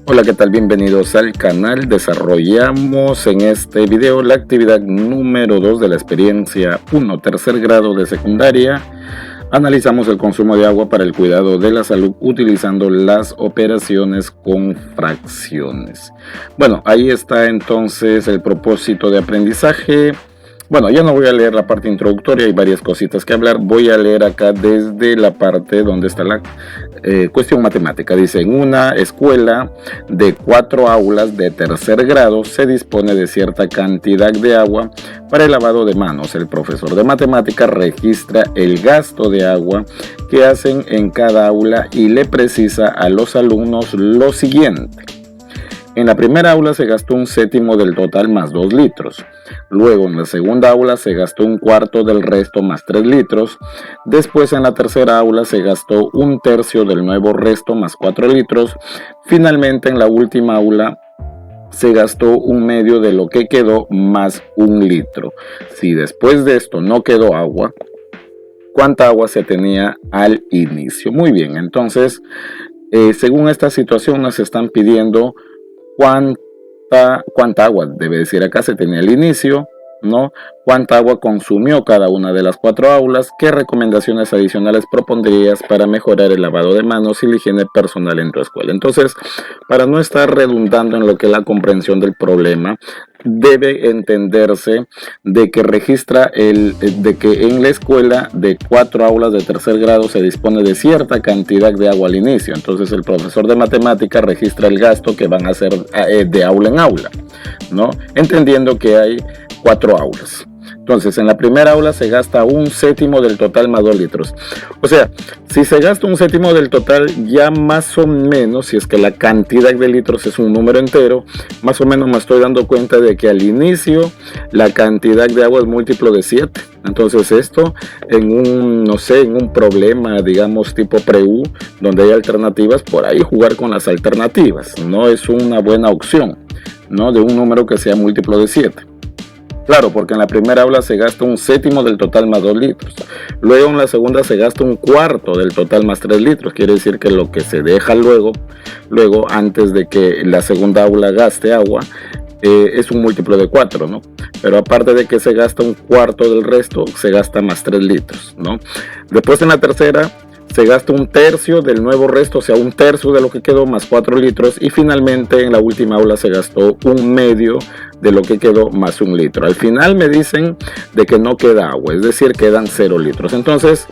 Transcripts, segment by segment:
Hola, ¿qué tal? Bienvenidos al canal. Desarrollamos en este video la actividad número 2 de la experiencia 1, tercer grado de secundaria. Analizamos el consumo de agua para el cuidado de la salud utilizando las operaciones con fracciones. Bueno, ahí está entonces el propósito de aprendizaje. Bueno, ya no voy a leer la parte introductoria, hay varias cositas que hablar. Voy a leer acá desde la parte donde está la cuestión matemática. Dice, en una escuela de 4 aulas de tercer grado se dispone de cierta cantidad de agua para el lavado de manos. El profesor de matemáticas registra el gasto de agua que hacen en cada aula y le precisa a los alumnos lo siguiente. En la primera aula se gastó un séptimo del total más 2 litros. Luego en la segunda aula se gastó un cuarto del resto más 3 litros. Después en la tercera aula se gastó un tercio del nuevo resto más 4 litros. Finalmente en la última aula se gastó un medio de lo que quedó más 1 litro. Si después de esto no quedó agua, ¿cuánta agua se tenía al inicio? Muy bien, entonces según esta situación nos están pidiendo cuánta agua, debe decir acá, se tenía al inicio, ¿no? Cuánta agua consumió cada una de las 4 aulas, qué recomendaciones adicionales propondrías para mejorar el lavado de manos y la higiene personal en tu escuela. Entonces, para no estar redundando en lo que es la comprensión del problema, debe entenderse de que registra de que en la escuela de 4 aulas de tercer grado se dispone de cierta cantidad de agua al inicio. Entonces el profesor de matemáticas registra el gasto que van a hacer de aula en aula, ¿no? Entendiendo que hay 4 aulas. Entonces, en la primera aula se gasta un séptimo del total más 2 litros. O sea, si se gasta un séptimo del total, ya más o menos, si es que la cantidad de litros es un número entero, más o menos me estoy dando cuenta de que al inicio la cantidad de agua es múltiplo de 7. Entonces esto en un problema, digamos, tipo pre-U, donde hay alternativas, por ahí jugar con las alternativas. No es una buena opción, ¿no? De un número que sea múltiplo de 7. Claro, porque en la primera aula se gasta un séptimo del total más 2 litros. Luego en la segunda se gasta un cuarto del total más 3 litros. Quiere decir que lo que se deja luego antes de que la segunda aula gaste agua, es un múltiplo de 4, ¿no? Pero aparte de que se gasta un cuarto del resto, se gasta más 3 litros, ¿no? Después en la tercera se gasta un tercio del nuevo resto, o sea, un tercio de lo que quedó más 4 litros. Y finalmente en la última aula se gastó un medio de lo que quedó más 1 litro. Al final me dicen de que no queda agua, es decir, quedan 0 litros. Entonces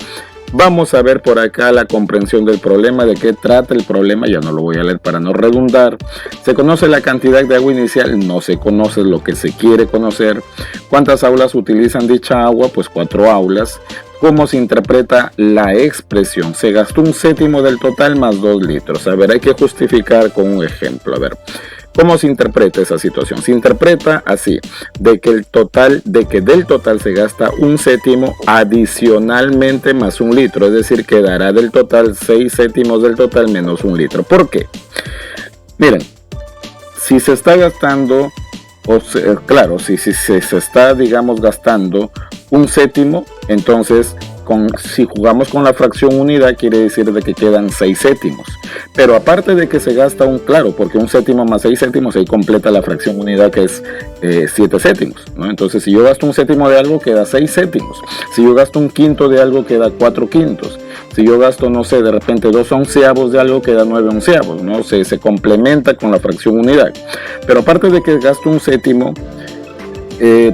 vamos a ver por acá la comprensión del problema, de qué trata el problema. Ya no lo voy a leer para no redundar. Se conoce la cantidad de agua inicial, no se conoce lo que se quiere conocer. ¿Cuántas aulas utilizan dicha agua? Pues 4 aulas. ¿Cómo se interpreta la expresión? Se gastó un séptimo del total más 2 litros. A ver, hay que justificar con un ejemplo. A ver, ¿cómo se interpreta esa situación? Se interpreta así, de que del total se gasta un séptimo adicionalmente más 1 litro. Es decir, quedará del total 6 séptimos del total menos 1 litro. ¿Por qué? Miren, si se está gastando, claro, si se está, digamos, gastando un séptimo, entonces si jugamos con la fracción unidad, quiere decir de que quedan 6 séptimos. Pero aparte de que se gasta porque un séptimo más 6 séptimos, ahí completa la fracción unidad, que es 7 séptimos, ¿no? Entonces si yo gasto un séptimo de algo, queda 6 séptimos. Si yo gasto un quinto de algo, queda 4 quintos. Si yo gasto, no sé, de repente 2 onceavos de algo, queda 9 onceavos, ¿no? Se complementa con la fracción unidad. Pero aparte de que gasto un séptimo,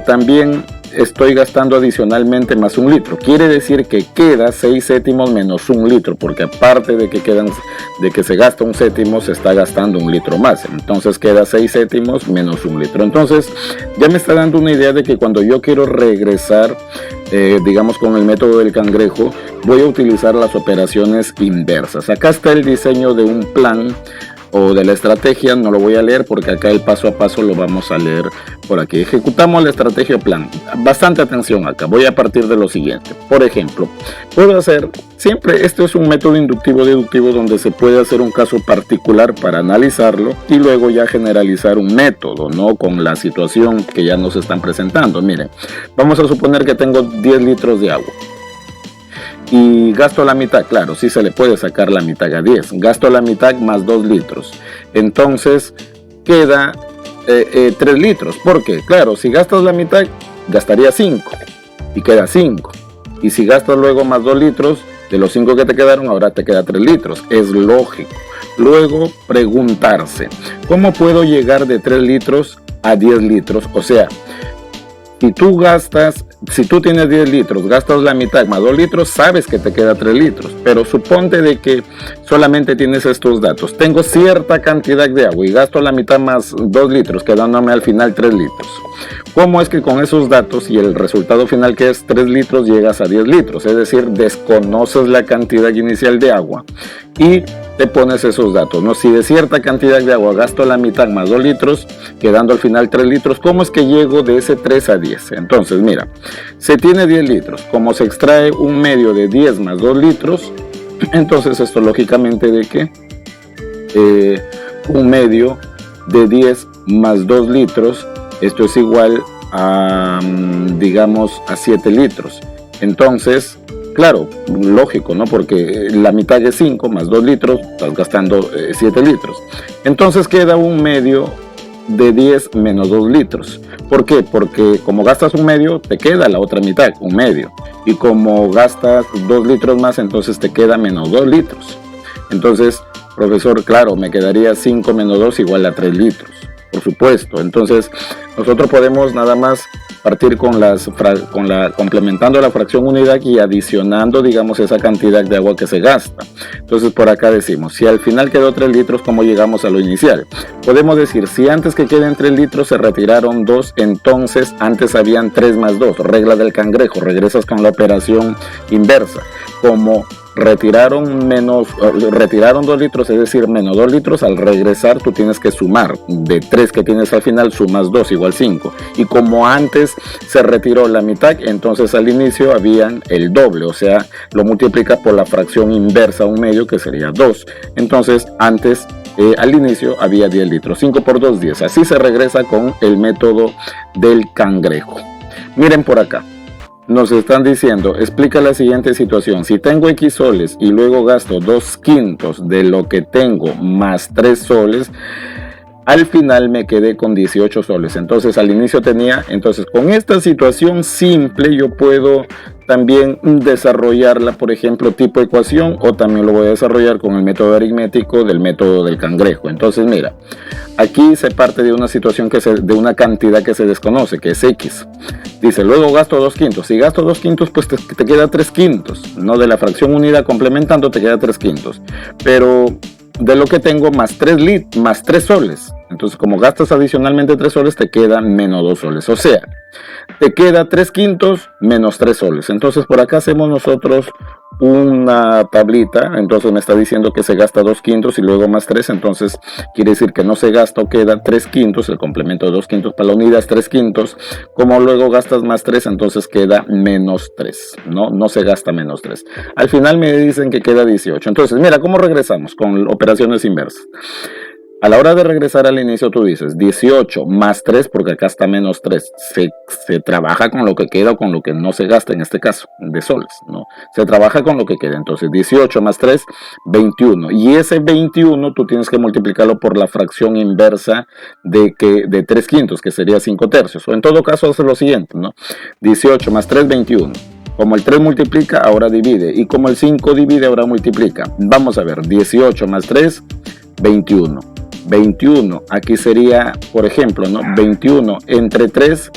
también estoy gastando adicionalmente más 1 litro. Quiere decir que queda 6 séptimos menos 1 litro, porque aparte de que se gasta un séptimo, se está gastando 1 litro más. Entonces queda 6 séptimos menos 1 litro. Entonces ya me está dando una idea de que cuando yo quiero regresar, digamos, con el método del cangrejo, voy a utilizar las operaciones inversas. Acá está el diseño de un plan o de la estrategia. No lo voy a leer porque acá el paso a paso lo vamos a leer por aquí. Ejecutamos la estrategia plan. Bastante atención acá. Voy a partir de lo siguiente. Por ejemplo, puedo hacer siempre, este es un método inductivo deductivo donde se puede hacer un caso particular para analizarlo y luego ya generalizar un método, ¿no? Con la situación que ya nos están presentando. Miren, vamos a suponer que tengo 10 litros de agua. y gasto la mitad, claro, sí se le puede sacar la mitad a 10. Gasto la mitad más 2 litros. Entonces queda 3 litros. ¿Por qué? Claro, si gastas la mitad, gastaría 5 y queda 5. Y si gastas luego más 2 litros, de los 5 que te quedaron, ahora te queda 3 litros. Es lógico. Luego preguntarse, ¿cómo puedo llegar de 3 litros a 10 litros? O sea, si tú tienes 10 litros, gastas la mitad más 2 litros, sabes que te queda 3 litros. Pero suponte de que solamente tienes estos datos. Tengo cierta cantidad de agua y gasto la mitad más 2 litros, quedándome al final 3 litros. ¿Cómo es que con esos datos y el resultado final, que es 3 litros, llegas a 10 litros? Es decir, desconoces la cantidad inicial de agua y te pones esos datos, ¿no? Si de cierta cantidad de agua gasto la mitad más 2 litros, quedando al final 3 litros, ¿cómo es que llego de ese 3 a 10? Entonces, mira, se tiene 10 litros, como se extrae un medio de 10 más 2 litros, entonces esto lógicamente de que un medio de 10 más 2 litros, esto es igual a, digamos, a 7 litros. Entonces, claro, lógico, ¿no? Porque la mitad de 5 más 2 litros, estás gastando 7 litros. Entonces queda un medio de 10 menos 2 litros. ¿Por qué? Porque como gastas un medio, te queda la otra mitad, un medio. Y como gastas 2 litros más, entonces te queda menos 2 litros. Entonces, profesor, claro, me quedaría 5 menos 2 igual a 3 litros. Por supuesto. Entonces, nosotros podemos nada más partir complementando la fracción unidad y adicionando, digamos, esa cantidad de agua que se gasta. Entonces, por acá decimos, si al final quedó 3 litros, ¿cómo llegamos a lo inicial? Podemos decir, si antes que queden 3 litros se retiraron 2, entonces antes habían 3 más 2. Regla del cangrejo, regresas con la operación inversa. Como retiraron 2 litros, es decir, menos 2 litros, al regresar tú tienes que sumar. De 3 que tienes al final, sumas 2 igual 5. Y como antes se retiró la mitad, entonces al inicio habían el doble, o sea, lo multiplicas por la fracción inversa, un medio, que sería 2. Entonces antes, al inicio había 10 litros, 5 por 2, 10. Así se regresa con el método del cangrejo. Miren por acá. Nos están diciendo, explica la siguiente situación. Si tengo X soles y luego gasto 2/5 de lo que tengo más 3 soles, al final me quedé con 18 soles. Entonces al inicio tenía, entonces con esta situación simple yo puedo también desarrollarla, por ejemplo, tipo ecuación, o también lo voy a desarrollar con el método aritmético del método del cangrejo. Entonces mira, aquí se parte de una situación de una cantidad que se desconoce, que es X. Dice, luego gasto 2/5. Si gasto 2/5, pues te queda 3/5, ¿no? De la fracción unida complementando te queda 3/5. Pero de lo que tengo más 3 soles. Entonces, como gastas adicionalmente 3 soles, te quedan menos 2 soles. O sea, te queda 3/5 menos 3 soles. Entonces, por acá hacemos nosotros una tablita. Entonces me está diciendo que se gasta 2/5 y luego más 3. Entonces quiere decir que no se gasta o queda 3/5. El complemento de 2/5 para la unidad es 3/5. Como luego gastas más 3, entonces queda menos 3. No se gasta menos 3. Al final me dicen que queda 18. Entonces mira cómo regresamos con operaciones inversas. A la hora de regresar al inicio tú dices 18 más 3, porque acá está menos 3. Se trabaja con lo que queda o con lo que no se gasta, en este caso, de soles, ¿no? Se trabaja con lo que queda. Entonces 18 más 3, 21. Y ese 21 tú tienes que multiplicarlo por la fracción inversa de 3/5, que sería 5/3. O en todo caso hace lo siguiente, ¿no? 18 más 3, 21. Como el 3 multiplica, ahora divide. Y como el 5 divide, ahora multiplica. Vamos a ver, 18 más 3, 21. 21, aquí sería, por ejemplo, ¿no? 21 entre 3,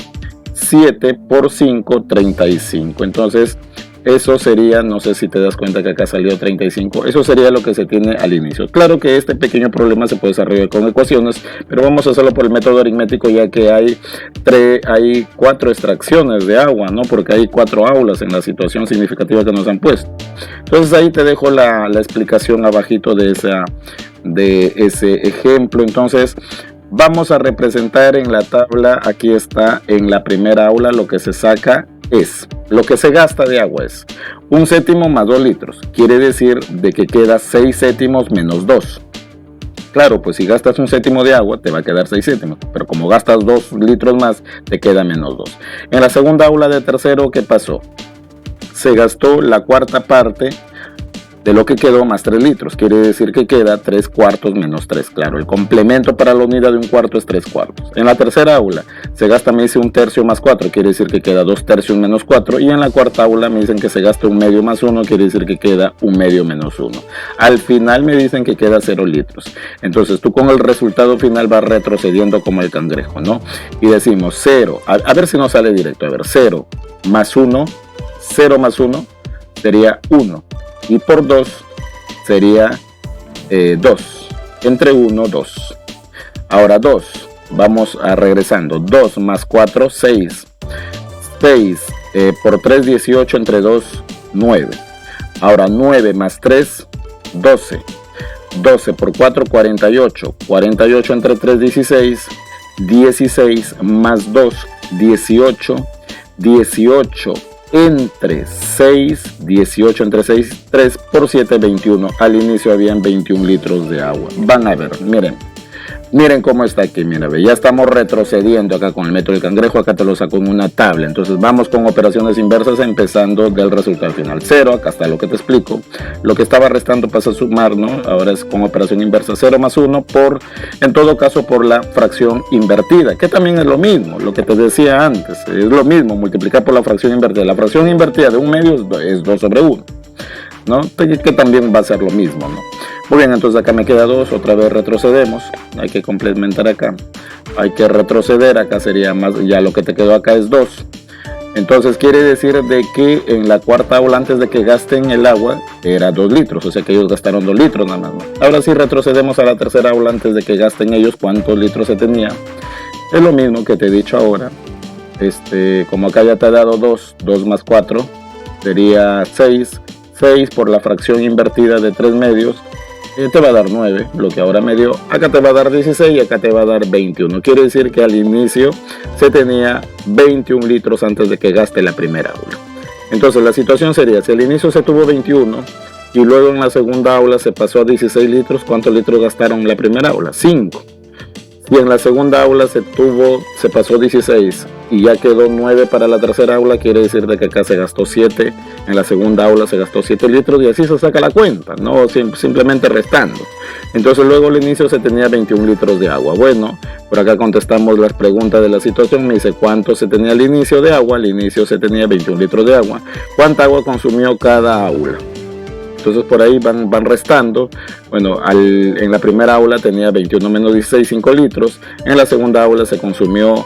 7 por 5, 35. Entonces, eso sería, no sé si te das cuenta que acá salió 35, eso sería lo que se tiene al inicio. Claro que este pequeño problema se puede desarrollar con ecuaciones, pero vamos a hacerlo por el método aritmético, ya que hay 4 extracciones de agua, ¿no? Porque hay 4 aulas en la situación significativa que nos han puesto. Entonces ahí te dejo la explicación abajito de ese ejemplo. Entonces vamos a representar en la tabla, aquí está en la primera aula, lo que se saca es, lo que se gasta de agua es 1/7 más 2 litros, quiere decir de que queda 6/7 menos 2. Claro, pues si gastas 1/7 de agua te va a quedar 6/7, pero como gastas 2 litros más te queda menos 2. En la segunda aula de tercero, ¿qué pasó? se gastó la cuarta parte de lo que quedó más 3 litros. Quiere decir que queda 3 cuartos menos 3. Claro, el complemento para la unidad de un cuarto es 3 cuartos. En la tercera aula se gasta, me dice, 1/3 más 4. Quiere decir que queda 2/3 menos 4. Y en la cuarta aula me dicen que se gasta 1/2 más 1. Quiere decir que queda 1/2 menos 1. Al final me dicen que queda 0 litros. Entonces tú con el resultado final vas retrocediendo como el cangrejo, ¿no? Y decimos 0. A ver si nos sale directo. A ver, 0 más 1. 0 más 1 sería 1. Y por 2 sería 2. Entre 1, 2. Ahora 2. Vamos a regresando. 2 más 4, 6. 6 por 3, 18. Entre 2, 9. Ahora 9 más 3, 12. 12 por 4, 48. 48 entre 3, 16. 16 más 2, 18. 18 entre 6, 18 entre 6, 3 por 7, 21. Al inicio habían 21 litros de agua. Van a ver, miren cómo está aquí, mira, ya estamos retrocediendo acá con el método del cangrejo. Acá te lo saco en una tabla. Entonces vamos con operaciones inversas, empezando del resultado final. 0, acá está lo que te explico. Lo que estaba restando pasa a sumar, ¿no? Ahora es con operación inversa. 0 más 1 en todo caso, por la fracción invertida, que también es lo mismo, lo que te decía antes. Es lo mismo, multiplicar por la fracción invertida. La fracción invertida de un medio es 2 sobre 1, ¿no? Que también va a ser lo mismo, ¿no? Muy bien, entonces acá me queda 2, otra vez retrocedemos, hay que complementar acá, hay que retroceder, acá sería más, ya lo que te quedó acá es 2. Entonces quiere decir de que en la cuarta aula, antes de que gasten el agua, era 2 litros, o sea que ellos gastaron 2 litros nada más, ¿no? Ahora sí retrocedemos a la tercera aula, antes de que gasten ellos, ¿cuántos litros se tenía? Es lo mismo que te he dicho ahora. Como acá ya te he dado 2, 2 más 4 sería 6, 6 por la fracción invertida de 3 medios, te va a dar 9, lo que ahora me dio. Acá te va a dar 16 y acá te va a dar 21. Quiere decir que al inicio se tenía 21 litros antes de que gaste la primera aula. Entonces la situación sería, si al inicio se tuvo 21 y luego en la segunda aula se pasó a 16 litros, ¿cuántos litros gastaron en la primera aula? 5. Y en la segunda aula se pasó 16 y ya quedó 9 para la tercera aula, quiere decir de que acá se gastó 7, en la segunda aula se gastó 7 litros y así se saca la cuenta, no simplemente restando. Entonces luego al inicio se tenía 21 litros de agua. Bueno, por acá contestamos las preguntas de la situación. Me dice cuánto se tenía al inicio de agua. Al inicio se tenía 21 litros de agua. ¿Cuánta agua consumió cada aula? Entonces por ahí van restando. Bueno, en la primera aula tenía 21 menos 16, 5 litros. En la segunda aula se consumió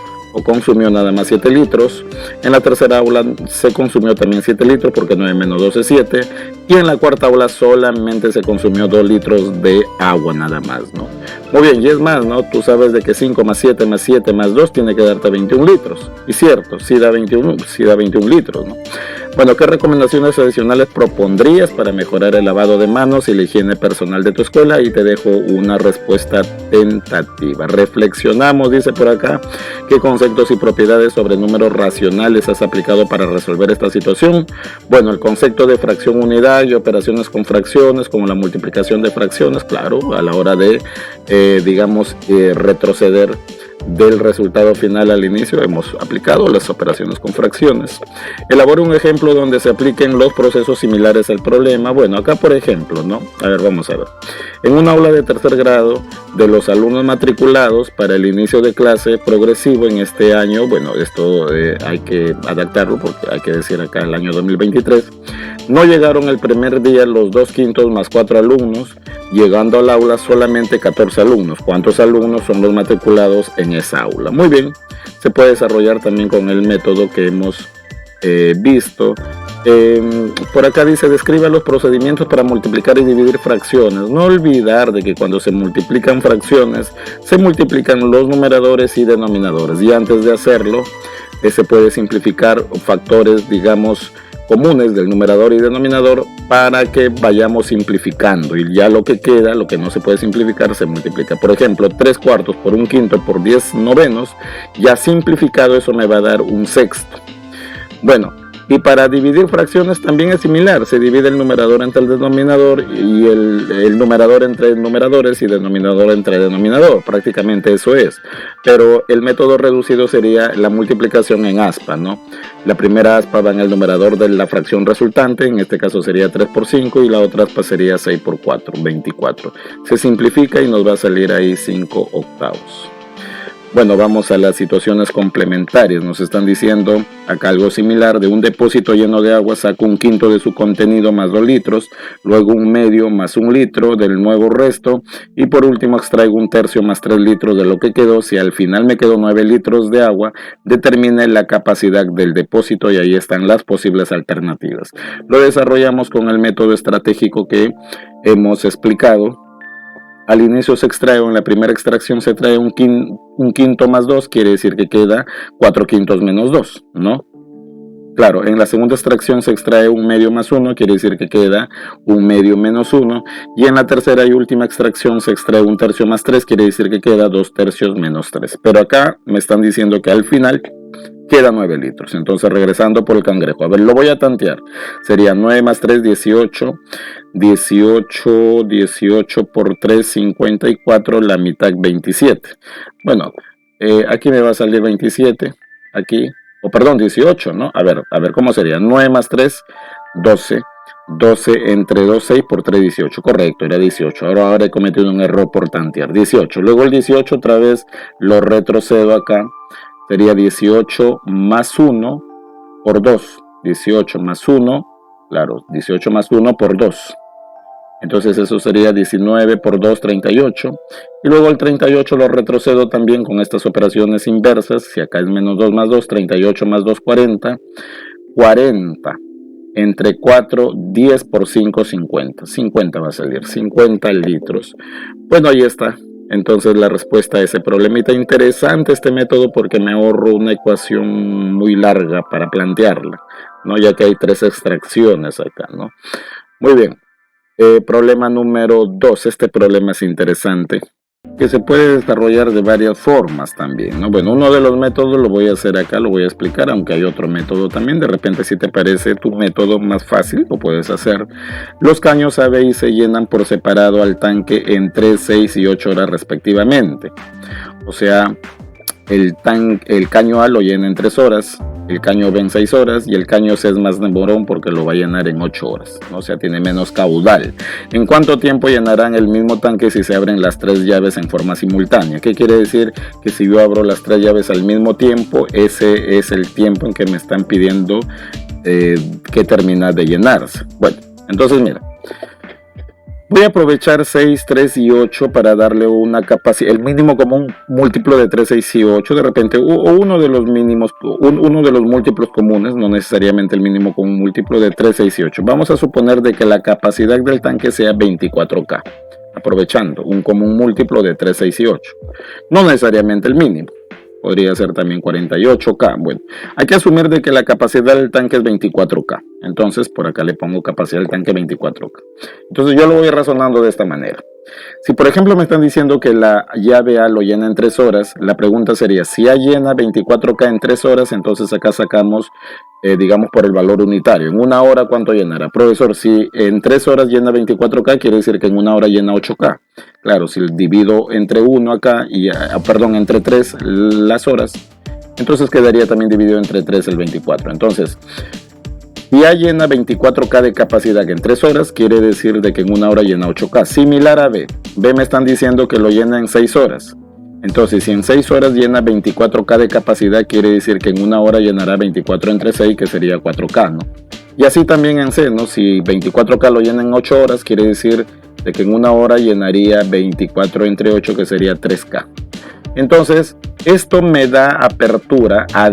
nada más 7 litros. En la tercera aula se consumió también 7 litros, porque 9 menos 12 es 7. Y en la cuarta aula solamente se consumió 2 litros de agua nada más, ¿no? Muy bien, y es más, ¿no? Tú sabes de que 5 más 7 más 7 más 2 tiene que darte 21 litros. Y cierto, sí da 21 litros, ¿no? Bueno, ¿qué recomendaciones adicionales propondrías para mejorar el lavado de manos y la higiene personal de tu escuela? Y te dejo una respuesta tentativa. Reflexionamos, dice por acá, ¿qué conceptos y propiedades sobre números racionales has aplicado para resolver esta situación? Bueno, el concepto de fracción unidad y operaciones con fracciones, como la multiplicación de fracciones, claro, a la hora de, retroceder del resultado final al inicio, hemos aplicado las operaciones con fracciones. Elabora un ejemplo donde se apliquen los procesos similares al problema. Bueno, acá por ejemplo, ¿no? A ver, vamos a ver. En un aula de tercer grado, de los alumnos matriculados para el inicio de clase progresivo en este año, bueno, esto hay que adaptarlo porque hay que decir acá el año 2023, no llegaron el primer día los 2/5 más 4 alumnos, llegando al aula solamente 14 alumnos. ¿Cuántos alumnos son los matriculados en esa aula? Muy bien, se puede desarrollar también con el método que hemos visto. Por acá dice, describe los procedimientos para multiplicar y dividir fracciones. No olvidar de que cuando se multiplican fracciones, se multiplican los numeradores y denominadores. Y antes de hacerlo, se puede simplificar factores, digamos, comunes del numerador y denominador para que vayamos simplificando, y ya lo que queda, lo que no se puede simplificar, se multiplica. Por ejemplo, 3 cuartos por 1/5 por 10 novenos, ya simplificado eso me va a dar 1/6. Bueno, Y para dividir fracciones también es similar, se divide el numerador entre el denominador y el numerador entre numeradores y denominador entre denominador, prácticamente eso es. Pero el método reducido sería la multiplicación en aspa, ¿no? La primera aspa va en el numerador de la fracción resultante, en este caso sería 3 por 5 y la otra aspa sería 6 por 4, 24. Se simplifica y nos va a salir ahí 5 octavos. Bueno, vamos a las situaciones complementarias. Nos están diciendo acá algo similar. De un depósito lleno de agua saco un quinto de su contenido más 2 litros, luego un medio más 1 litro del nuevo resto y por último extraigo un tercio más 3 litros de lo que quedó. Si al final me quedó 9 litros de agua, determine la capacidad del depósito y ahí están las posibles alternativas. Lo desarrollamos con el método estratégico que hemos explicado. Al inicio se extrae, en la primera extracción se trae un quinto más 2, quiere decir que queda 4 quintos menos 2, ¿no? Claro, en la segunda extracción se extrae un medio más 1, quiere decir que queda un medio menos 1. Y en la tercera y última extracción se extrae un tercio más 3, quiere decir que queda 2 tercios menos 3. Pero acá me están diciendo que al final queda 9 litros. Entonces regresando por el cangrejo. A ver, lo voy a tantear. Sería 9 más 3, 18. 18 por 3, 54. La mitad, 27. Bueno, aquí me va a salir 27. Aquí. O perdón, 18, ¿no? A ver cómo sería. 9 más 3, 12. 12 entre 2, 6 por 3, 18. Correcto, era 18. Ahora he cometido un error por tantear. 18. Luego el 18 otra vez lo retrocedo acá. Sería 18 más 1 por 2. 18 más 1, claro, 18 más 1 por 2. Entonces eso sería 19 por 2, 38. Y luego el 38 lo retrocedo también con estas operaciones inversas. Si acá es menos 2 más 2, 38 más 2, 40. 40 entre 4, 10 por 5, 50. 50 va a salir, 50 litros. Bueno, ahí está. Entonces la respuesta a ese problemita. Interesante este método porque me ahorro una ecuación muy larga para plantearla, ¿no? Ya que hay 3 extracciones acá, ¿no? Muy bien. Problema número 2. Este problema es interesante, que se puede desarrollar de varias formas también, ¿no? Bueno, uno de los métodos lo voy a hacer acá, lo voy a explicar, aunque hay otro método también. De repente, si te parece tu método más fácil, lo puedes hacer. Los caños A, B y se llenan por separado al tanque en 3, 6 y 8 horas respectivamente. O sea, el caño A lo llena en 3 horas, el caño B en 6 horas y el caño C es más demorón porque lo va a llenar en 8 horas, ¿no? O sea, tiene menos caudal. ¿En cuánto tiempo llenarán el mismo tanque si se abren las 3 llaves en forma simultánea? ¿Qué quiere decir? Que si yo abro las 3 llaves al mismo tiempo, ese es el tiempo en que me están pidiendo que termine de llenarse. Bueno, entonces mira. Voy a aprovechar 6, 3 y 8 para darle una capacidad, el mínimo como un múltiplo de 3, 6 y 8, de repente, o uno de los mínimos, uno de los múltiplos comunes, no necesariamente el mínimo con un múltiplo de 3, 6 y 8. Vamos a suponer de que la capacidad del tanque sea 24K, aprovechando un común múltiplo de 3, 6 y 8. No necesariamente el mínimo. Podría ser también 48K. Bueno, hay que asumir de que la capacidad del tanque es 24K. Entonces, por acá le pongo capacidad del tanque 24K. Entonces, yo lo voy razonando de esta manera. Si, por ejemplo, me están diciendo que la llave A lo llena en 3 horas, la pregunta sería, si A llena 24K en 3 horas, entonces acá sacamos, digamos, por el valor unitario. En una hora, ¿cuánto llenará? Profesor, si en 3 horas llena 24K, quiere decir que en una hora llena 8K. Claro, si divido entre 1 acá y, entre 3 las horas, entonces quedaría también dividido entre 3 el 24. Entonces, si A llena 24K de capacidad en 3 horas, quiere decir de que en una hora llena 8K. Similar a B. B me están diciendo que lo llena en 6 horas. Entonces, si en 6 horas llena 24K de capacidad, quiere decir que en una hora llenará 24 entre 6, que sería 4K, ¿no? Y así también en C, ¿no? Si 24K lo llena en 8 horas, quiere decir de que en una hora llenaría 24 entre 8, que sería 3K. Entonces, esto me da apertura a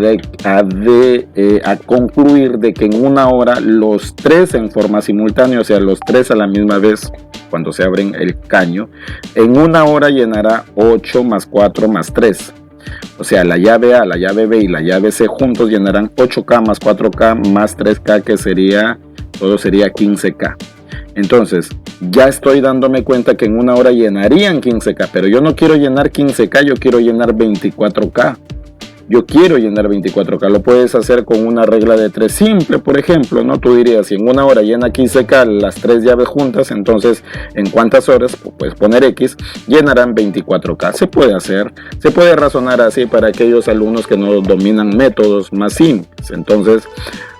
concluir de que en una hora los 3 en forma simultánea, o sea, los 3 a la misma vez, cuando se abren el caño, en una hora llenará 8 más 4 más 3. O sea, la llave A, la llave B y la llave C juntos llenarán 8K más 4K más 3K, que sería, todo sería 15K. Entonces, ya estoy dándome cuenta que en una hora llenarían 15K, pero yo no quiero llenar 15K, yo quiero llenar 24K. yo quiero llenar 24K, lo puedes hacer con una regla de 3 simple, por ejemplo, ¿no? Tú dirías, si en una hora llena 15K las 3 llaves juntas, entonces en cuántas horas, puedes poner X, llenarán 24K. Se puede hacer, se puede razonar así para aquellos alumnos que no dominan métodos más simples. Entonces,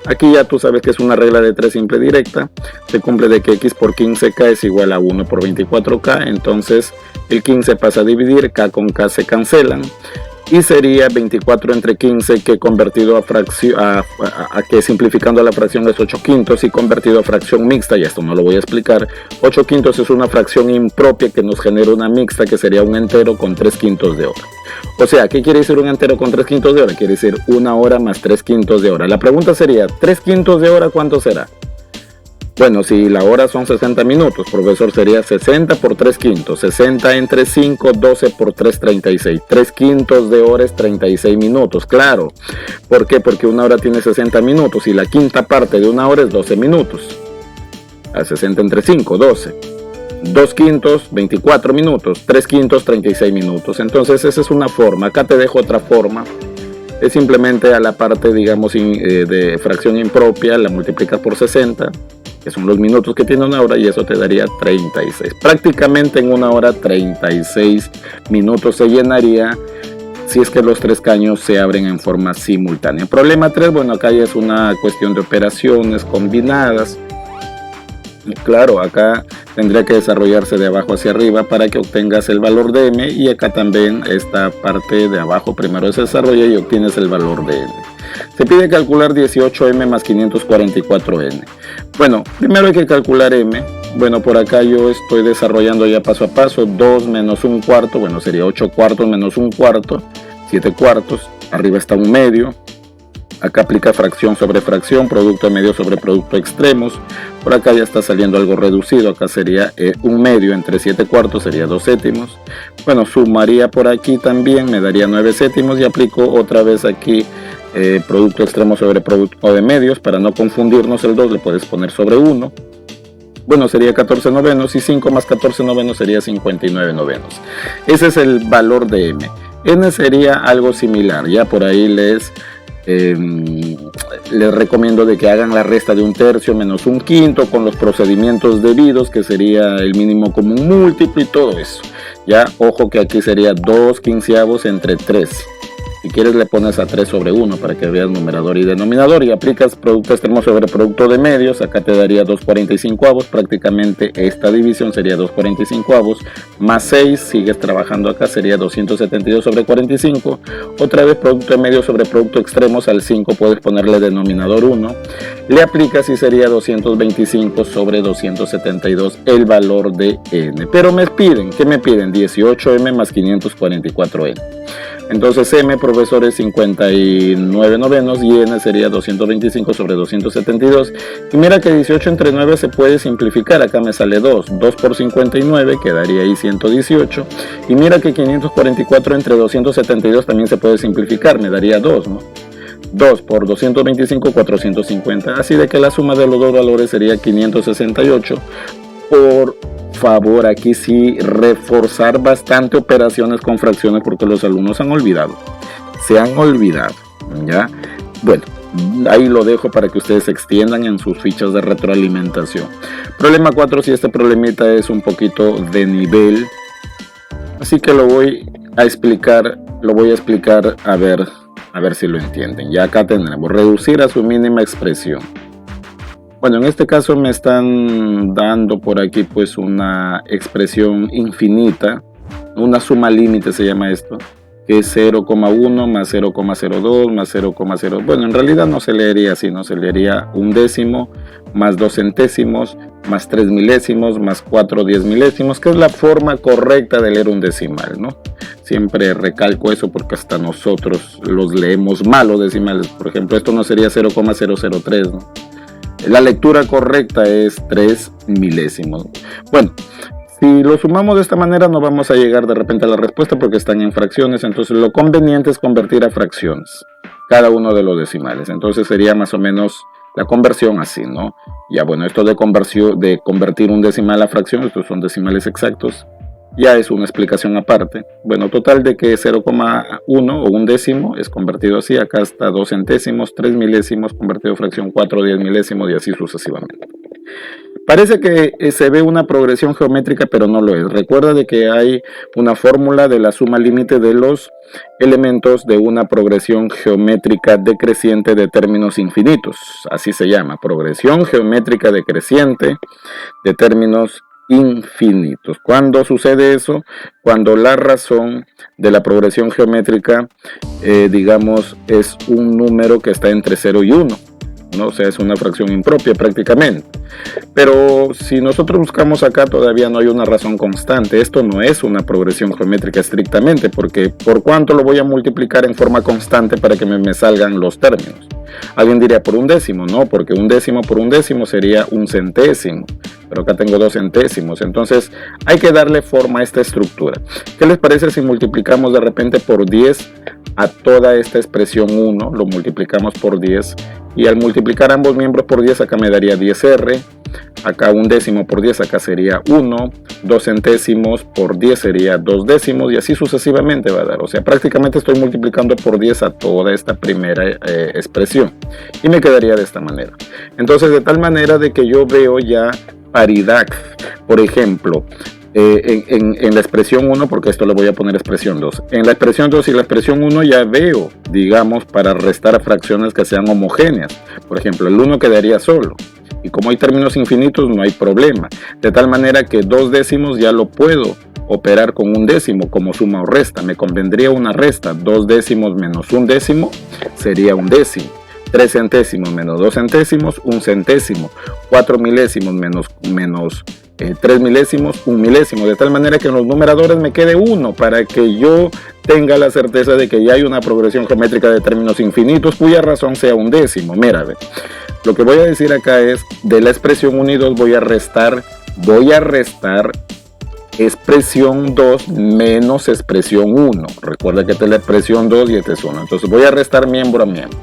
aquí ya tú sabes que es una regla de 3 simple directa, se cumple de que X por 15K es igual a 1 por 24K, entonces el 15 pasa a dividir, K con K se cancelan, y sería 24 entre 15 que convertido a fracción, que simplificando la fracción es 8 quintos y convertido a fracción mixta, y esto no lo voy a explicar. 8 quintos es una fracción impropia que nos genera una mixta que sería un entero con 3 quintos de hora. O sea, ¿qué quiere decir un entero con 3 quintos de hora? Quiere decir una hora más 3 quintos de hora. La pregunta sería, ¿3 quintos de hora cuánto será? Bueno, si la hora son 60 minutos, profesor, sería 60 por 3 quintos, 60 entre 5, 12 por 3, 36. 3 quintos de hora es 36 minutos, claro. ¿Por qué? Porque una hora tiene 60 minutos y la quinta parte de una hora es 12 minutos. A 60 entre 5, 12. 2 quintos, 24 minutos. 3 quintos, 36 minutos. Entonces esa es una forma. Acá te dejo otra forma. Es simplemente a la parte, digamos, de fracción impropia, la multiplicas por 60. Que son los minutos que tiene una hora, y eso te daría 36. Prácticamente en una hora 36 minutos se llenaría si es que los 3 caños se abren en forma simultánea. Problema 3, bueno, acá ya es una cuestión de operaciones combinadas. Claro, acá tendría que desarrollarse de abajo hacia arriba para que obtengas el valor de M, y acá también esta parte de abajo primero se desarrolla y obtienes el valor de N. Se pide calcular 18M más 544N. Bueno, primero hay que calcular M. Bueno, por acá yo estoy desarrollando ya paso a paso. 2 menos 1 cuarto, bueno, sería 8 cuartos menos 1 cuarto, 7 cuartos. Arriba está un medio. Acá aplica fracción sobre fracción, producto de medio sobre producto de extremos. Por acá ya está saliendo algo reducido. Acá sería un medio entre 7 cuartos, sería 2 séptimos. Bueno, sumaría por aquí también, me daría 9 séptimos, y aplico otra vez aquí producto extremo sobre producto de medios. Para no confundirnos, el 2 le puedes poner sobre 1. Bueno, sería 14 novenos, y 5 más 14 novenos sería 59 novenos. Ese es el valor de M. N sería algo similar. Ya por ahí les recomiendo de que hagan la resta de 1/3 menos 1/5 con los procedimientos debidos, que sería el mínimo común múltiplo y todo eso. Ya, ojo que aquí sería 2/15 entre 3. Si quieres le pones a 3 sobre 1 para que veas numerador y denominador, y aplicas producto extremo sobre producto de medios. Acá te daría 2/45, prácticamente esta división sería 2/45, más 6, sigues trabajando acá, sería 272 sobre 45. Otra vez producto de medios sobre producto extremos, al 5 puedes ponerle denominador 1. Le aplicas y sería 225 sobre 272 el valor de N. Pero me piden, ¿qué me piden? 18M más 544N. Entonces M, profesor, es 59 novenos y N sería 225 sobre 272. Y mira que 18 entre 9 se puede simplificar. Acá me sale 2. 2 por 59 quedaría ahí 118. Y mira que 544 entre 272 también se puede simplificar. Me daría 2, ¿no? 2 por 225, 450. Así de que la suma de los dos valores sería 568. Por favor, aquí sí reforzar bastante operaciones con fracciones, porque los alumnos se han olvidado, ¿ya? Bueno, ahí lo dejo para que ustedes se extiendan en sus fichas de retroalimentación. Problema 4, si este problemita es un poquito de nivel, así que lo voy a explicar a ver si lo entienden. Ya acá tendremos reducir a su mínima expresión. Bueno, en este caso me están dando por aquí pues una expresión infinita, una suma límite se llama esto, que es 0,1 más 0,02 más 0,0. Bueno, en realidad no se leería así, no se leería un décimo más 2 centésimos más 3 milésimos más 4 10 milésimos, que es la forma correcta de leer un decimal, ¿no? Siempre recalco eso porque hasta nosotros los leemos mal los decimales. Por ejemplo, esto no sería 0,003, ¿no? La lectura correcta es 3 milésimos. Bueno, si lo sumamos de esta manera no vamos a llegar de repente a la respuesta porque están en fracciones. Entonces lo conveniente es convertir a fracciones cada uno de los decimales. Entonces sería más o menos la conversión así, ¿no? Ya bueno, esto de convertir un decimal a fracción, estos son decimales exactos. ya es una explicación aparte. Bueno, total de que 0,1 o un décimo es convertido así, acá está 2 centésimos, 3 milésimos convertido a fracción 4, 10 milésimos y así sucesivamente. Parece que se ve una progresión geométrica, pero no lo es. Recuerda de que hay una fórmula de la suma límite de los elementos de una progresión geométrica decreciente de términos infinitos. Así se llama, progresión geométrica decreciente de términos infinitos. ¿Cuándo sucede eso? Cuando la razón de la progresión geométrica, digamos, es un número que está entre 0 y 1. ¿no? O sea, es una fracción impropia prácticamente. Pero si nosotros buscamos acá, todavía no hay una razón constante. Esto no es una progresión geométrica estrictamente, porque ¿por cuánto lo voy a multiplicar en forma constante para que me salgan los términos? Alguien diría por un décimo, no, porque un décimo por un décimo sería un centésimo, pero acá tengo 2 centésimos, entonces hay que darle forma a esta estructura. ¿Qué les parece si multiplicamos de repente por 10 a toda esta expresión 1? Lo multiplicamos por 10 y al multiplicar ambos miembros por 10 acá me daría 10R, acá un décimo por 10 acá sería 1, 2 centésimos por 10 sería 2 décimos y así sucesivamente va a dar. O sea, prácticamente estoy multiplicando por 10 a toda esta primera expresión y me quedaría de esta manera. Entonces, de tal manera de que yo veo ya paridad. Por ejemplo, en la expresión 1, porque esto le voy a poner expresión 2. En la expresión 2 y la expresión 1 ya veo, digamos, para restar fracciones que sean homogéneas. Por ejemplo, el 1 quedaría solo. Y como hay términos infinitos, no hay problema. De tal manera que 2 décimos ya lo puedo operar con un décimo como suma o resta. Me convendría una resta. 2 décimos menos un décimo sería un décimo. 3 centésimos menos 2 centésimos, un centésimo. 4 milésimos menos 3 milésimos, un milésimo. De tal manera que en los numeradores me quede 1 para que yo tenga la certeza de que ya hay una progresión geométrica de términos infinitos cuya razón sea un décimo. Mira, ve. Lo que voy a decir acá es, de la expresión 1 y 2 voy a restar expresión 2 menos expresión 1. Recuerda que esta es la expresión 2 y esta es 1. Entonces voy a restar miembro a miembro.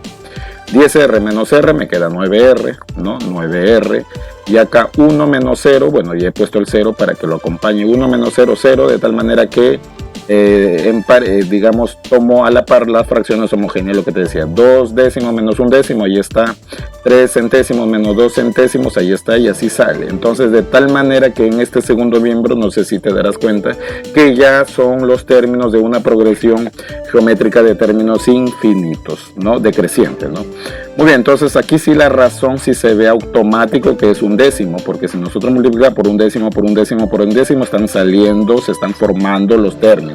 10R menos R me queda 9R, ¿no? 9R. Y acá 1 menos 0, bueno, ya he puesto el 0 para que lo acompañe. 1 menos 0, 0, de tal manera que digamos, tomo a la par las fracciones homogéneas, lo que te decía, 2 décimos menos un décimo, ahí está, 3 centésimos menos 2 centésimos, ahí está, y así sale. Entonces, de tal manera que en este segundo miembro, no sé si te darás cuenta, que ya son los términos de una progresión geométrica de términos infinitos, ¿no? Decrecientes, ¿no? Muy bien, entonces aquí sí la razón sí se ve automático que es un décimo, porque si nosotros multiplicamos por un décimo, por un décimo, por un décimo, están saliendo, se están formando los términos.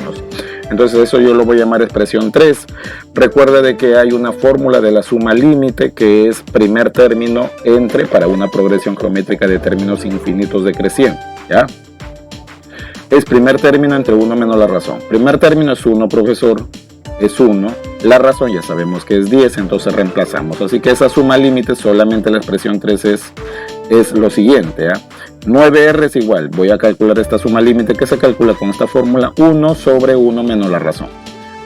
Entonces eso yo lo voy a llamar expresión 3. Recuerda de que hay una fórmula de la suma límite que es primer término entre para una progresión geométrica de términos infinitos decrecientes, ¿ya? Es primer término entre 1 menos la razón. Primer término es 1, profesor, es 1. La razón ya sabemos que es 10, entonces reemplazamos. Así que esa suma límite, solamente la expresión 3 es lo siguiente, ¿eh? 9R es igual, voy a calcular esta suma límite que se calcula con esta fórmula, 1 sobre 1 menos la razón.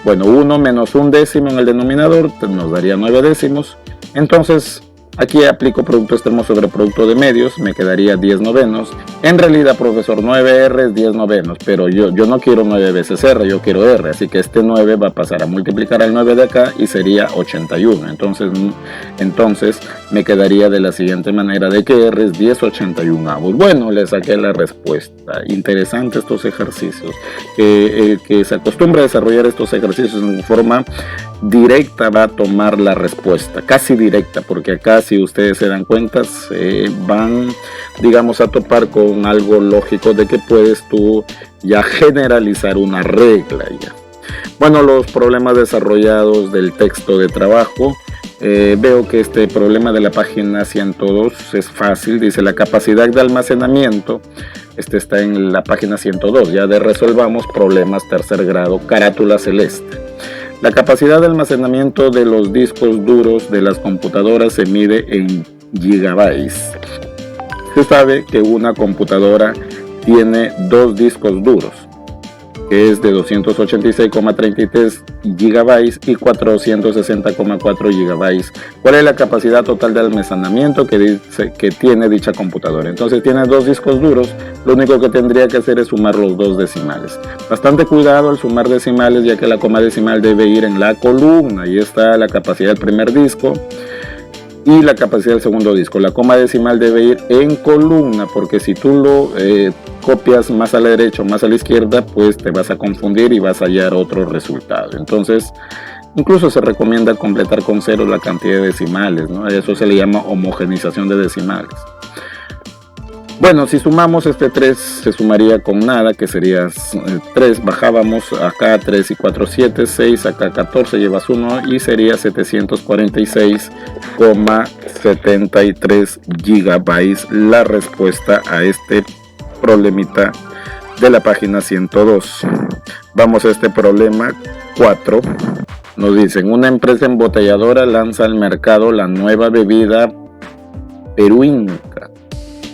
Bueno, 1 menos un décimo en el denominador nos daría 9 décimos. Entonces, aquí aplico producto extremo sobre producto de medios, me quedaría 10 novenos. En realidad, profesor, 9R es 10 novenos, pero yo no quiero 9 veces R, yo quiero R. Así que este 9 va a pasar a multiplicar al 9 de acá y sería 81. Entonces me quedaría de la siguiente manera, de que R es 10/81. Bueno, le saqué la respuesta. Interesante estos ejercicios. Que se acostumbra a desarrollar estos ejercicios en forma directa va a tomar la respuesta, casi directa, porque acá, si ustedes se dan cuenta, van, digamos, a topar con algo lógico de que puedes tú ya generalizar una regla ya. Bueno, los problemas desarrollados del texto de trabajo. Veo que este problema de la página 102 es fácil, dice la capacidad de almacenamiento. Este está en la página 102, ya de resolvamos problemas tercer grado, carátula celeste. La capacidad de almacenamiento de los discos duros de las computadoras se mide en gigabytes. Se sabe que una computadora tiene 2 discos duros. que es de 286,33 GB y 460,4 GB. ¿Cuál es la capacidad total de almacenamiento que tiene dicha computadora? Entonces tiene dos discos duros, lo único que tendría que hacer es sumar los dos decimales. Bastante cuidado al sumar decimales, ya que la coma decimal debe ir en la columna. Ahí está la capacidad del primer disco y la capacidad del segundo disco. La coma decimal debe ir en columna, porque si tú lo copias más a la derecha o más a la izquierda, pues te vas a confundir y vas a hallar otro resultado. Entonces, incluso se recomienda completar con cero la cantidad de decimales, ¿no? Eso se le llama homogenización de decimales. Bueno, si sumamos este 3, se sumaría con nada, que sería 3, bajábamos acá 3 y 4, 7, 6, acá 14, llevas 1 y sería 746,73 GB la respuesta a este problemita de la página 102. Vamos a este problema 4. Nos dicen, una empresa embotelladora lanza al mercado la nueva bebida Peruinca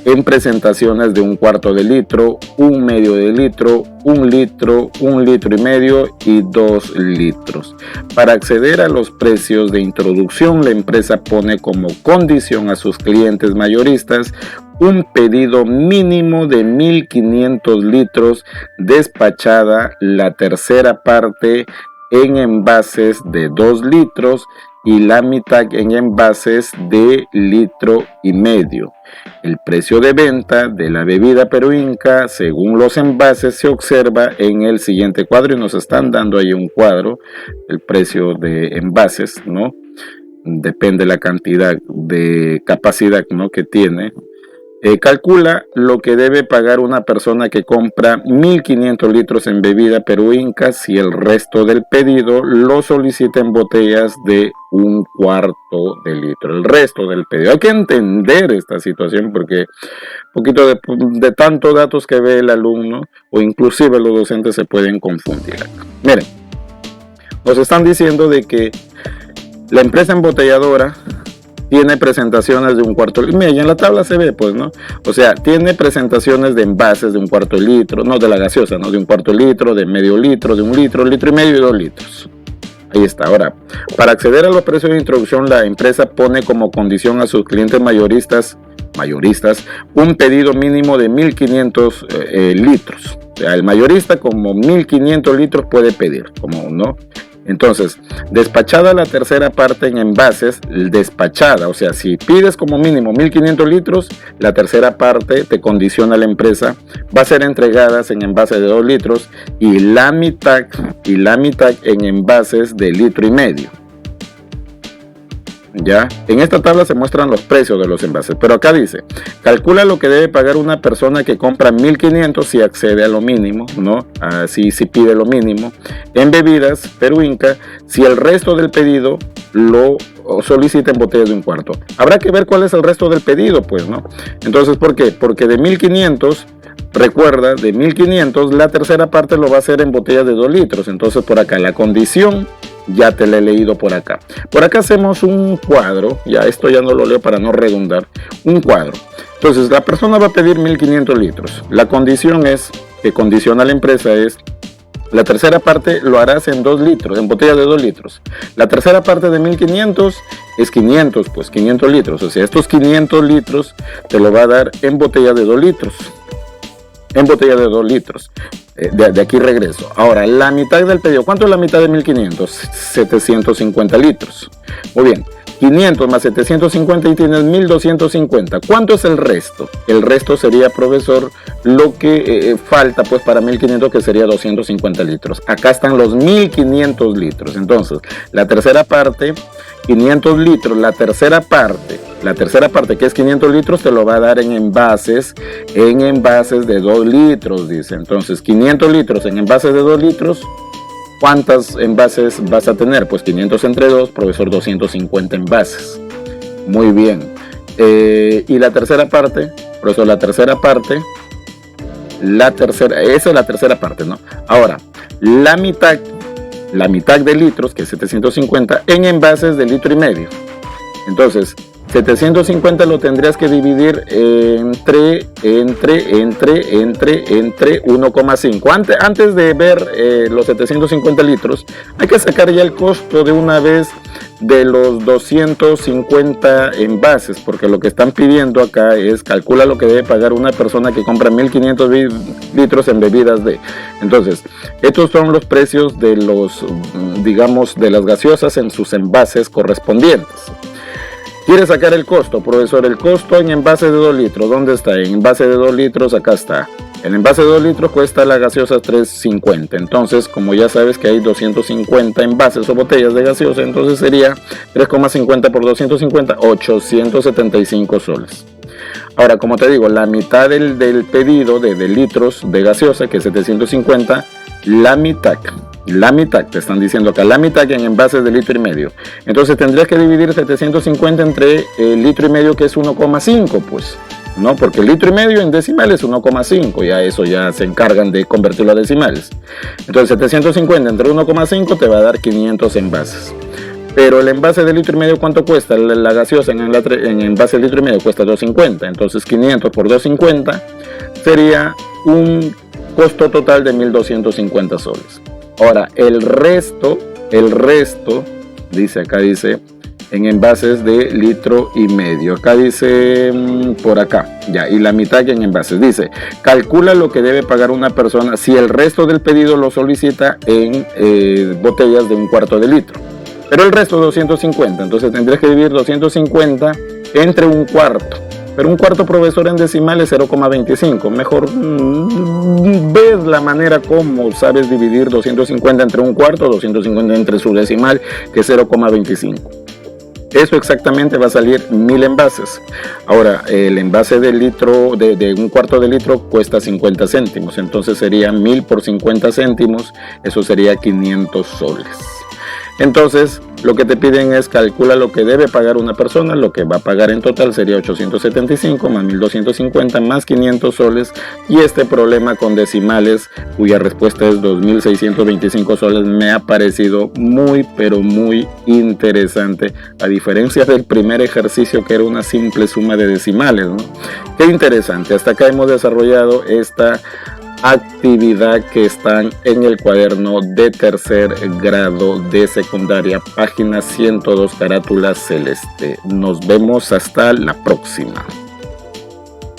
en presentaciones de 1/4 de litro, 1/2 de litro, 1 litro, 1 litro y medio y 2 litros. Para acceder a los precios de introducción, la empresa pone como condición a sus clientes mayoristas un pedido mínimo de 1.500 litros despachada la tercera parte en envases de 2 litros y la mitad en envases de 1,5 litros. El precio de venta de la bebida Peruinca según los envases se observa en el siguiente cuadro, y nos están dando ahí un cuadro, el precio de envases, ¿no? Depende de la cantidad de capacidad, ¿no?, que tiene. Calcula lo que debe pagar una persona que compra 1.500 litros en bebida Peruinca si el resto del pedido lo solicita en botellas de 1/4 de litro. El resto del pedido. Hay que entender esta situación porque un poquito de tantos datos que ve el alumno o inclusive los docentes se pueden confundir. Miren, nos están diciendo de que la empresa embotelladora tiene presentaciones de 1/4 litro. Mira, y en la tabla se ve, pues, ¿no? O sea, tiene presentaciones de envases de 1/4 litro, no de la gaseosa, ¿no? De 1/4 litro, de medio litro, de 1 litro, 1,5 litros y 2 litros. Ahí está. Ahora, para acceder a los precios de introducción, la empresa pone como condición a sus clientes mayoristas un pedido mínimo de 1.500 litros. O sea, el mayorista como 1.500 litros puede pedir, como, ¿no? Entonces, despachada la tercera parte en envases, despachada, o sea, si pides como mínimo 1.500 litros, la tercera parte te condiciona la empresa, va a ser entregadas en envases de 2 litros y la mitad en envases de 1,5 litros. ¿Ya? En esta tabla se muestran los precios de los envases, pero acá dice, calcula lo que debe pagar una persona que compra 1.500 si accede a lo mínimo, ¿no? Así si pide lo mínimo, en bebidas Peruinca, si el resto del pedido lo solicita en botellas de 1/4. Habrá que ver cuál es el resto del pedido, pues, ¿no? Entonces, ¿por qué? Porque de 1.500, recuerda, de 1.500, la tercera parte lo va a hacer en botellas de 2 litros. Entonces, por acá, la condición ya te la he leído por acá. Por acá hacemos un cuadro, ya esto ya no lo leo para no redundar, un cuadro. Entonces, la persona va a pedir 1.500 litros. La condición es, que condiciona la empresa es, la tercera parte lo harás en 2 litros, en botellas de 2 litros. La tercera parte de 1.500 es 500, pues 500 litros. O sea, estos 500 litros te lo va a dar en botellas de 2 litros. En botella de 2 litros. De aquí regreso. Ahora, la mitad del pedido. ¿Cuánto es la mitad de 1.500? 750 litros. Muy bien. 500 más 750 y tienes 1.250. ¿Cuánto es el resto? El resto sería, profesor, lo que falta pues para 1.500, que sería 250 litros. Acá están los 1.500 litros. Entonces, la tercera parte, 500 litros, la tercera parte que es 500 litros te lo va a dar en envases de 2 litros, dice. Entonces, 500 litros en envases de 2 litros, ¿cuántos envases vas a tener? Pues 500 entre 2, profesor, 250 envases. Muy bien. Y la tercera parte, profesor, esa es la tercera parte, ¿no? Ahora, la mitad de litros, que es 750, en envases de 1,5 litros. Entonces, 750 lo tendrías que dividir entre 1,5. Antes de ver los 750 litros, hay que sacar ya el costo de una vez de los 250 envases, porque lo que están pidiendo acá es calcula lo que debe pagar una persona que compra 1500 litros en bebidas de. Entonces, estos son los precios de los, digamos, de las gaseosas en sus envases correspondientes. ¿Quiere sacar el costo, profesor? El costo en envase de 2 litros, ¿dónde está? En envase de 2 litros, acá está. El envase de 2 litros cuesta la gaseosa 3.50. Entonces, como ya sabes que hay 250 envases o botellas de gaseosa, entonces sería 3,50 por 250, 875 soles. Ahora, como te digo, la mitad del pedido de litros de gaseosa, que es 750, la mitad te están diciendo acá, la mitad en envases de litro y medio. Entonces tendrías que dividir 750 entre el litro y medio, que es 1,5, pues, ¿no? Porque el litro y medio en decimales es 1,5, ya eso ya se encargan de convertirlo a decimales. Entonces 750 entre 1,5 te va a dar 500 envases. Pero el envase de litro y medio, ¿cuánto cuesta? La gaseosa en envase de litro y medio cuesta 2.50. Entonces 500 por 2.50 sería un costo total de 1.250 soles. Ahora, el resto, dice en envases de litro y medio. Acá dice, por acá, ya, y la mitad en envases. Dice, calcula lo que debe pagar una persona si el resto del pedido lo solicita en botellas de 1/4 de litro. Pero el resto 250, entonces tendrías que dividir 250 entre 1/4. Pero 1/4, profesor, en decimales 0,25. Mejor ves la manera como sabes dividir 250 entre 1/4, 250 entre su decimal, que es 0,25. Eso exactamente va a salir 1000 envases. Ahora, el envase de litro, de 1/4 de litro, cuesta 50 céntimos. Entonces sería 1000 por 50 céntimos. Eso sería 500 soles. Entonces, lo que te piden es calcula lo que debe pagar una persona. Lo que va a pagar en total sería 875 más 1250 más 500 soles. Y este problema con decimales, cuya respuesta es 2625 soles, me ha parecido muy, pero muy interesante. A diferencia del primer ejercicio, que era una simple suma de decimales, ¿no? Qué interesante. Hasta acá hemos desarrollado esta actividad que están en el cuaderno de tercer grado de secundaria, página 102, carátula celeste. Nos vemos hasta la próxima.